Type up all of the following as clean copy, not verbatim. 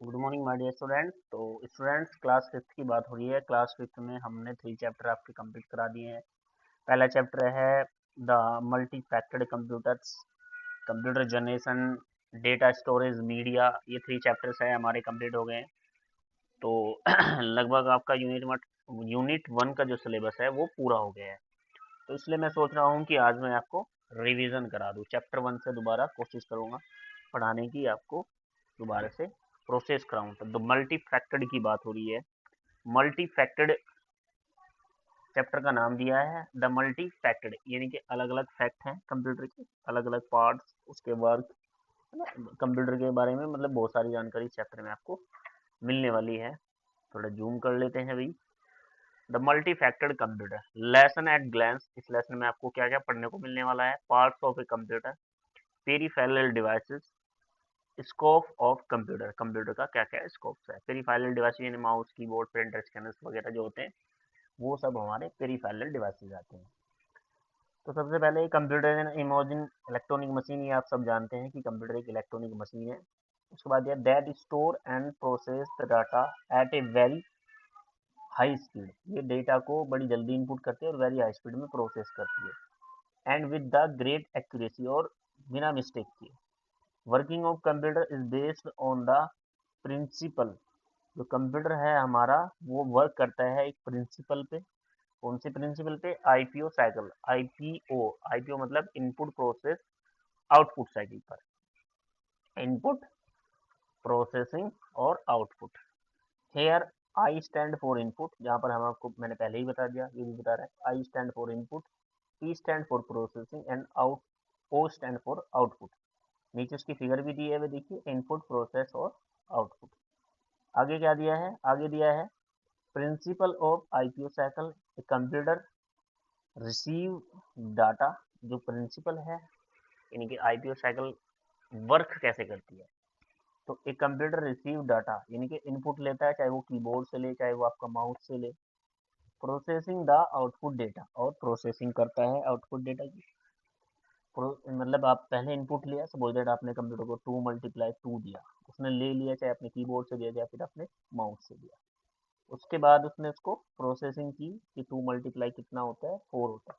Good morning my dear student. तो students, class fifth की बात हो रही है। क्लास फिफ्थ में हमने 3 चैप्टर आपके कंप्लीट करा दिए हैं। पहला चैप्टर है the multi factored computers, computer generation, data storage, media. ये 3 चैप्टर्स है हमारे कंप्लीट हो गए हैं। तो लगभग आपका यूनिट 1 का जो सिलेबस है वो पूरा हो गया है। तो इसलिए मैं सोच रहा हूँ कि आज मैं आपको रिवीजन करा दूँ, चैप्टर 1 से दोबारा कोशिश करूँगा पढ़ाने की, आपको दोबारा से प्रोसेस कराऊँ। तो मल्टी फैक्टर्ड की बात हो रही है। मल्टी फैक्टर्ड चैप्टर का नाम दिया है द मल्टी फैक्टर्ड, यानी कि अलग अलग फैक्ट हैं कंप्यूटर के, अलग अलग पार्ट्स, उसके वर्क, कंप्यूटर के बारे में, मतलब बहुत सारी जानकारी चैप्टर में आपको मिलने वाली है। थोड़ा जूम कर लेते हैं भाई। The multi factored computer lesson at glance. इस लेसन में आपको क्या क्या पढ़ने को मिलने वाला है। Parts of a computer, peripheral devices, scope of computer, computer का क्या क्या स्कोप है। पेरिफेरल डिवाइस यानी माउस, कीबोर्ड, प्रिंटर, स्कैनर्स वगैरह जो होते हैं, वो सब हमारे पेरिफेरल डिवाइसेस आते हैं। तो सबसे पहले कंप्यूटर इमोजिन इलेक्ट्रॉनिक मशीन, ये आप सब जानते हैं कि कंप्यूटर एक इलेक्ट्रॉनिक मशीन है। उसके बाद that store and process the data at a very high speed. ये डेटा को बड़ी जल्दी इनपुट करती है और वेरी हाई स्पीड में प्रोसेस करती है। And with the great accuracy, और बिना मिस्टेक के। Working of computer is based on the principle. जो कंप्यूटर है हमारा, वो वर्क करता है एक प्रिंसिपल पे। कौन से प्रिंसिपल पे? IPO cycle. आईपीओ, आईपीओ मतलब इनपुट प्रोसेस आउटपुट साइकिल पर। इनपुट, प्रोसेसिंग और output. Here I stand for input, जहाँ पर हम आपको मैंने पहले ही बता दिया, ये भी बता रहा है। I stand for input, P stand for processing and out, O stand for output. नीचे उसकी फिगर भी दी है, वे देखिए, इनपुट, प्रोसेस और आउटपुट। आगे क्या दिया है? आगे दिया है principle of IPO cycle. Computer receive data, जो प्रिंसिपल है, यानी कि आईपीओ साइकिल वर्क कैसे करती है। तो एक कंप्यूटर रिसीव डाटा यानी कि इनपुट लेता है, चाहे वो कीबोर्ड से ले, चाहे वो आपका माउस से ले। प्रोसेसिंग द आउटपुट डेटा, और प्रोसेसिंग करता है आउटपुट डेटा की। मतलब आप पहले इनपुट लिया, सपोज दैट आपने कंप्यूटर को 2 × 2 दिया, उसने ले लिया, चाहे अपने कीबोर्ड से दिया, चाहे फिर अपने माउस से दिया। उसके बाद उसने उसको प्रोसेसिंग की कि 2 × कितना होता है? 4 होता है।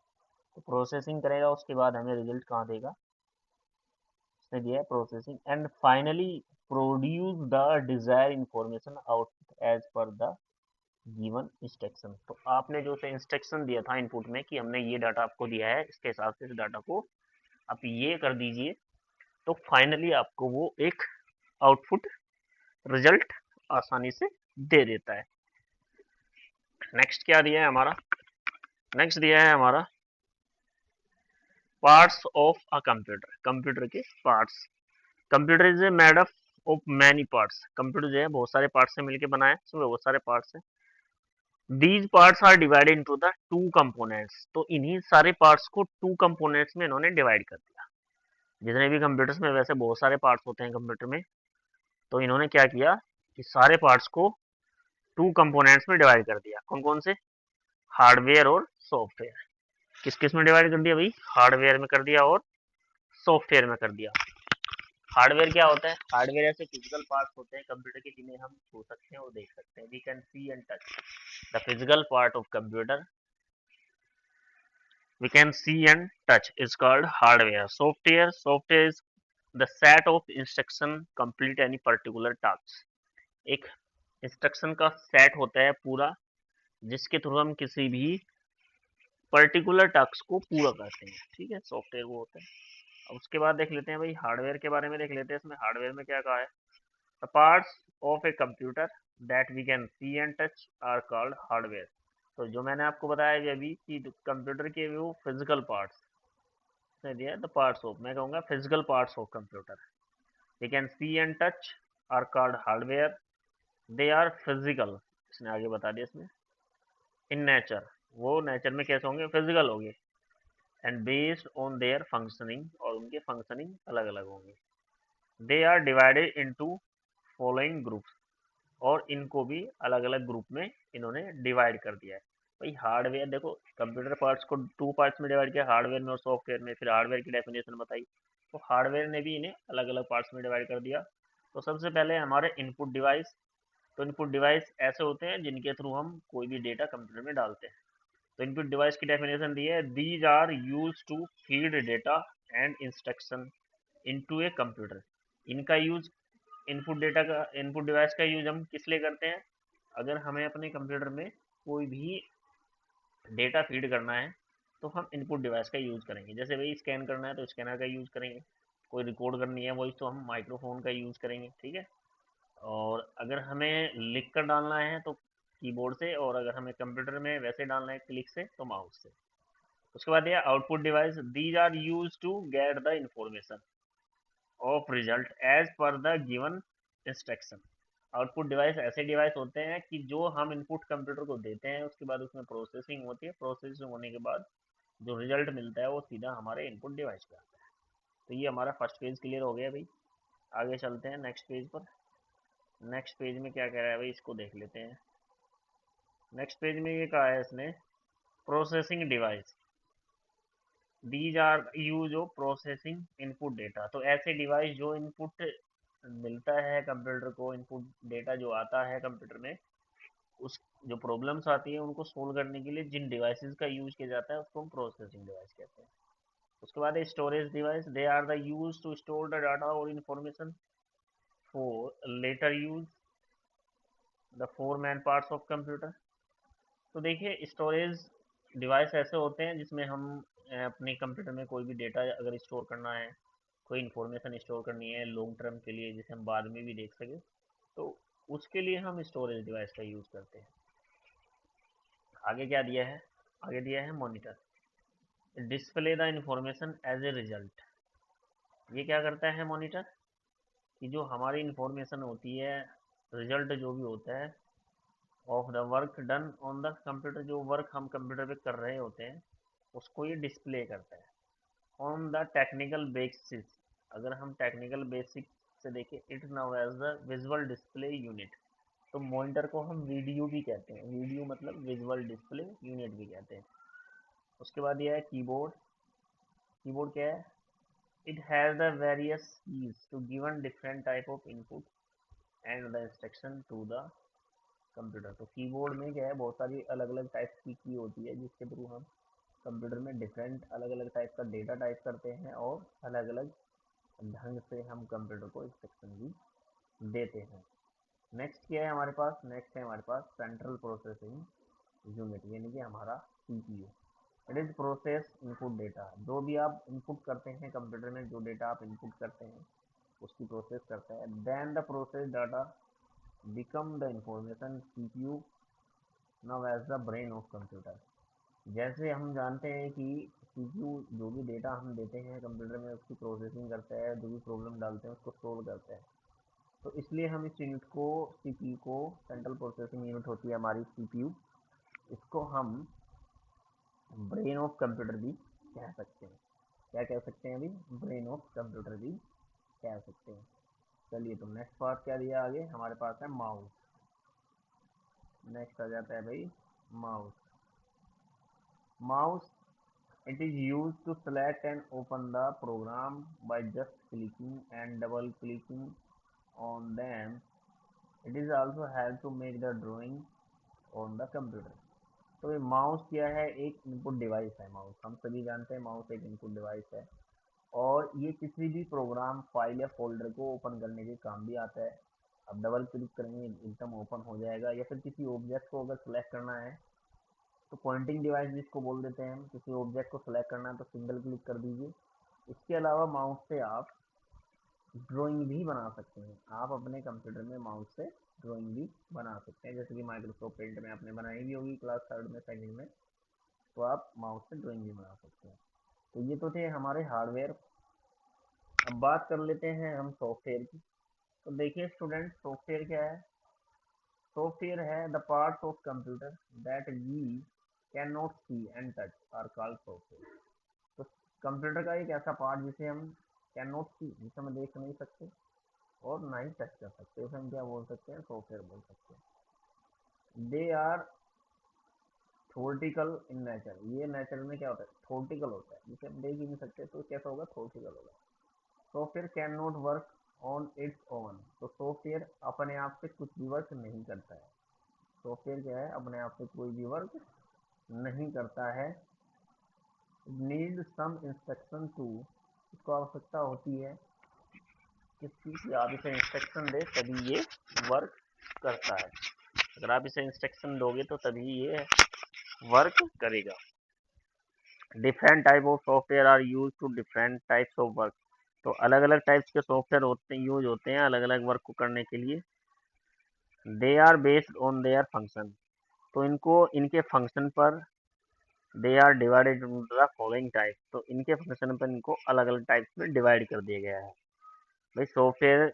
तो प्रोसेसिंग करेगा, उसके बाद हमें रिजल्ट कहाँ देगा? उसने दिया है processing. And finally produce the desire information output as per the given instruction. तो आपने जो उसे इंस्ट्रक्शन दिया था इनपुट में कि हमने ये डाटा आपको दिया है, इसके हिसाब से इस डाटा को आप ये कर दीजिए, तो फाइनली आपको वो एक आउटपुट रिजल्ट आसानी से दे देता है। नेक्स्ट क्या दिया है हमारा? नेक्स्ट दिया है हमारा parts of a computer, computer के parts. Computer is made up of many parts. Computer जो है बहुत सारे पार्ट्स से मिलकर बना है, इसमें बहुत सारे पार्ट्स हैं। These parts are divided into the 2 components. तो इन्हीं सारे पार्ट्स को 2 कंपोनेंट्स में इन्होंने डिवाइड कर दिया। जितने भी कंप्यूटर्स में वैसे बहुत सारे पार्ट्स होते हैं कंप्यूटर में, तो इन्होंने क्या किया कि सारे पार्ट्स को 2 कंपोनेंट्स में डिवाइड कर दिया। कौन कौन से? हार्डवेयर और सॉफ्टवेयर। किस किस में डिवाइड कर दिया भाई? हार्डवेयर में कर दिया और सॉफ्टवेयर में कर दिया। हार्डवेयर क्या होता है? हार्डवेयर ऐसे फिजिकल पार्ट्स होते हैं कंप्यूटर के जिन्हें हम छू सकते हैं और देख सकते हैं। We can see and touch the physical part of computer. We can see and touch is called hardware. Software is the set of instruction complete any particular task. एक इंस्ट्रक्शन का सेट होता है पूरा, जिसके थ्रू हम किसी भी particular task को पूरा करते हैं। ठीक है, सॉफ्टवेयर वो होता है। अब उसके बाद देख लेते हैं भाई हार्डवेयर के बारे में, देख लेते हैं इसमें हार्डवेयर में क्या कहा है। The parts of a computer that we can see and touch are called hardware. तो जो मैंने आपको बताया अभी कि कंप्यूटर के वो फिजिकल पार्ट्स ने दिया, द पार्ट्स ऑफ, मैं कहूँगा physical parts of computer we can see and touch are called hardware. They are physical, इसने आगे बता दिया इसमें, इन नेचर, वो नेचर में कैसे होंगे? फिजिकल होंगे। And based on their functioning, और उनके फंक्शनिंग अलग अलग होंगे। They are divided into following groups, और इनको भी अलग अलग ग्रुप में इन्होंने डिवाइड कर दिया है। भाई हार्डवेयर देखो, कंप्यूटर पार्ट्स को 2 पार्ट्स में डिवाइड किया, हार्डवेयर में और सॉफ्टवेयर में। फिर हार्डवेयर की डेफिनेशन बताई, तो हार्डवेयर ने भी इन्हें अलग अलग पार्ट्स में डिवाइड कर दिया। तो सबसे पहले हमारे इनपुट डिवाइस। तो इनपुट डिवाइस ऐसे होते हैं जिनके थ्रू हम कोई भी डेटा कंप्यूटर में डालते हैं। तो इनपुट डिवाइस की डेफिनेशन दी है, these are use to feed data and instruction into a computer. इनका यूज, इनपुट डेटा का, इनपुट डिवाइस का यूज हम किस लिए करते हैं? अगर हमें अपने कंप्यूटर में कोई भी डेटा फीड करना है तो हम इनपुट डिवाइस का यूज़ करेंगे। जैसे भाई स्कैन करना है तो स्कैनर का यूज़ करेंगे, कोई रिकॉर्ड करनी है वॉइस तो हम माइक्रोफोन का यूज़ करेंगे, ठीक है। और अगर हमें लिख कर डालना है तो कीबोर्ड से, और अगर हमें कंप्यूटर में वैसे डालना है क्लिक से तो माउस से। उसके बाद ये output device, these are use to get the information of result as per the given instruction. Output device ऐसे डिवाइस होते हैं कि जो हम इनपुट कंप्यूटर को देते हैं, उसके बाद उसमें प्रोसेसिंग होती है, प्रोसेसिंग होने के बाद जो रिजल्ट मिलता है वो सीधा हमारे इनपुट डिवाइस पे आता है। तो ये हमारा फर्स्ट पेज क्लियर हो गया भाई। आगे चलते हैं नेक्स्ट पेज पर। नेक्स्ट पेज में क्या कह रहा है भाई, इसको देख लेते हैं। नेक्स्ट पेज में ये कहा है इसने, processing device, these are use of processing input data. तो ऐसे डिवाइस जो इनपुट मिलता है कंप्यूटर को, इनपुट डेटा जो आता है कंप्यूटर में, उस जो प्रॉब्लम्स आती है उनको सोल्व करने के लिए जिन डिवाइसेस का यूज किया जाता है उसको हम प्रोसेसिंग डिवाइस कहते हैं। उसके बाद है storage device, they are the use to store the data और information for later use, the four main parts of computer. तो देखिए स्टोरेज डिवाइस ऐसे होते हैं जिसमें हम अपने कंप्यूटर में कोई भी डेटा अगर स्टोर करना है, कोई इन्फॉर्मेशन स्टोर करनी है लॉन्ग टर्म के लिए जिसे हम बाद में भी देख सके, तो उसके लिए हम स्टोरेज डिवाइस का यूज़ करते हैं। आगे क्या दिया है? आगे दिया है monitor, display the information as a result. ये क्या करता है मॉनिटर? कि जो हमारी इंफॉर्मेशन होती है, रिजल्ट जो भी होता है of the work done on the computer, जो वर्क हम कंप्यूटर पे कर रहे होते हैं उसको ये डिस्प्ले करता है। ऑन द टेक्निकल बेसिस, अगर हम टेक्निकल बेसिक से देखें, it now as the visual display unit. तो मॉनिटर को हम वीडियो भी कहते हैं, वीडियो मतलब विजुअल डिस्प्ले यूनिट भी कहते हैं। उसके बाद यह है कीबोर्ड। कीबोर्ड क्या है? It has the various keys to given different type of input and the instruction to the computer. तो कीबोर्ड में क्या है, बहुत सारी अलग अलग टाइप की होती है जिसके थ्रू हम कंप्यूटर में डिफरेंट अलग अलग टाइप का डेटा टाइप करते हैं और अलग अलग ढंग से हम कंप्यूटर को इंस्ट्रक्शन भी देते हैं। नेक्स्ट क्या है हमारे पास? नेक्स्ट है हमारे पास सेंट्रल प्रोसेसिंग यूनिट, यानी कि हमारा CPU. It is process input data, जो भी आप इनपुट करते हैं कंप्यूटर में, जो डेटा आप इनपुट करते हैं उसकी प्रोसेस करता है। Then the process data become the information, CPU now as the brain of computer. जैसे हम जानते हैं कि सीपीयू जो भी डेटा हम देते हैं कंप्यूटर में उसकी प्रोसेसिंग करता है, जो भी प्रॉब्लम डालते हैं उसको सोल्व करता है। तो इसलिए हम इस यूनिट को, सीपीयू को, सेंट्रल प्रोसेसिंग यूनिट होती है हमारी सीपीयू, इसको हम ब्रेन ऑफ कंप्यूटर भी कह सकते हैं। क्या कह सकते हैं अभी? ब्रेन ऑफ कंप्यूटर भी कह सकते हैं। चलिए, तो नेक्स्ट पार्ट क्या दिया आगे हमारे पास है माउस। नेक्स्ट आ जाता है भाई mouse. Mouse, it is used to select and open the program by just clicking and double clicking on them. It is also help to make the drawing on the computer. तो ये mouse क्या है? एक input device है। Mouse हम सभी जानते हैं, माउस एक इनपुट डिवाइस है और ये किसी भी प्रोग्राम, फाइल या फोल्डर को ओपन करने के काम भी आता है। अब डबल क्लिक करेंगे एकदम ओपन हो जाएगा, या फिर किसी ऑब्जेक्ट को अगर सेलेक्ट करना है तो पॉइंटिंग डिवाइस जिसको बोल देते हैं हम, किसी ऑब्जेक्ट को सेलेक्ट करना है तो सिंगल क्लिक कर दीजिए। इसके अलावा माउस से आप ड्राइंग भी बना सकते हैं। आप अपने कंप्यूटर में माउस से ड्राइंग भी बना सकते हैं, जैसे कि माइक्रोसॉफ्ट पेंट में आपने बनाई भी होगी क्लास थर्ड में, सेकंड में, तो आप माउस से ड्राइंग भी बना सकते हैं। तो ये तो थे हमारे हार्डवेयर। अब बात कर लेते हैं हम सॉफ्टवेयर की। तो देखिए स्टूडेंट, सॉफ्टवेयर क्या है? सॉफ्टवेयर है the parts of computer that we can not see and touch are called software. तो कंप्यूटर का एक ऐसा पार्ट जिसे हम कैन नॉट सी, जिसे हम देख नहीं सकते और ना ही टच कर सकते, उसे हम क्या बोल सकते हैं? सॉफ्टवेयर बोल सकते हैं। They are theoretical in nature. ये नेचर में क्या होता है? थोर्टिकल होता है, जिसे हम देख ही नहीं सकते, तो कैसा होगा? थोर्टिकल होगा। Software can not work on its own. तो सॉफ्टवेयर अपने आप से कुछ भी वर्क नहीं करता है। सॉफ्टवेयर क्या है, अपने आप से कोई भी वर्क नहीं करता है। नीड सम इंस्ट्रक्शन टू, इसको आवश्यकता होती है किसकी, कि आप इसे इंस्ट्रक्शन दे तभी ये वर्क करता है। अगर आप इसे इंस्ट्रक्शन दोगे तो तभी ये वर्क करेगा। Different type of software are use to different types of work. तो अलग अलग टाइप्स के सॉफ्टवेयर होते हैं, यूज होते हैं अलग अलग वर्क को करने के लिए। They are based on their function, तो इनको इनके फंक्शन पर, they are divided into the following type, तो इनके फंक्शन पर इनको अलग अलग टाइप्स में डिवाइड कर दिया गया है। भाई सॉफ्टवेयर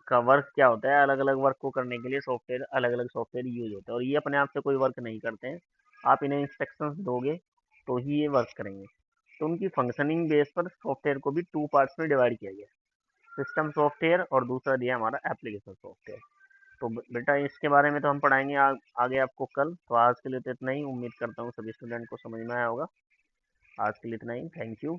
का वर्क क्या होता है, अलग अलग वर्क को करने के लिए सॉफ्टवेयर, अलग अलग सॉफ्टवेयर यूज होते हैं, और ये अपने आप से कोई वर्क नहीं करते हैं। आप इन्हें इंस्ट्रक्शंस दोगे तो ही ये वर्क करेंगे। तो उनकी फंक्शनिंग बेस पर सॉफ्टवेयर को भी टू पार्ट्स में डिवाइड किया गया है, सिस्टम सॉफ्टवेयर और दूसरा दिया हमारा एप्लीकेशन सॉफ्टवेयर। तो बेटा इसके बारे में तो हम पढ़ाएंगे आगे आपको कल। तो आज के लिए तो इतना ही, उम्मीद करता हूँ सभी स्टूडेंट को समझ में आया होगा। आज के लिए इतना ही, थैंक यू।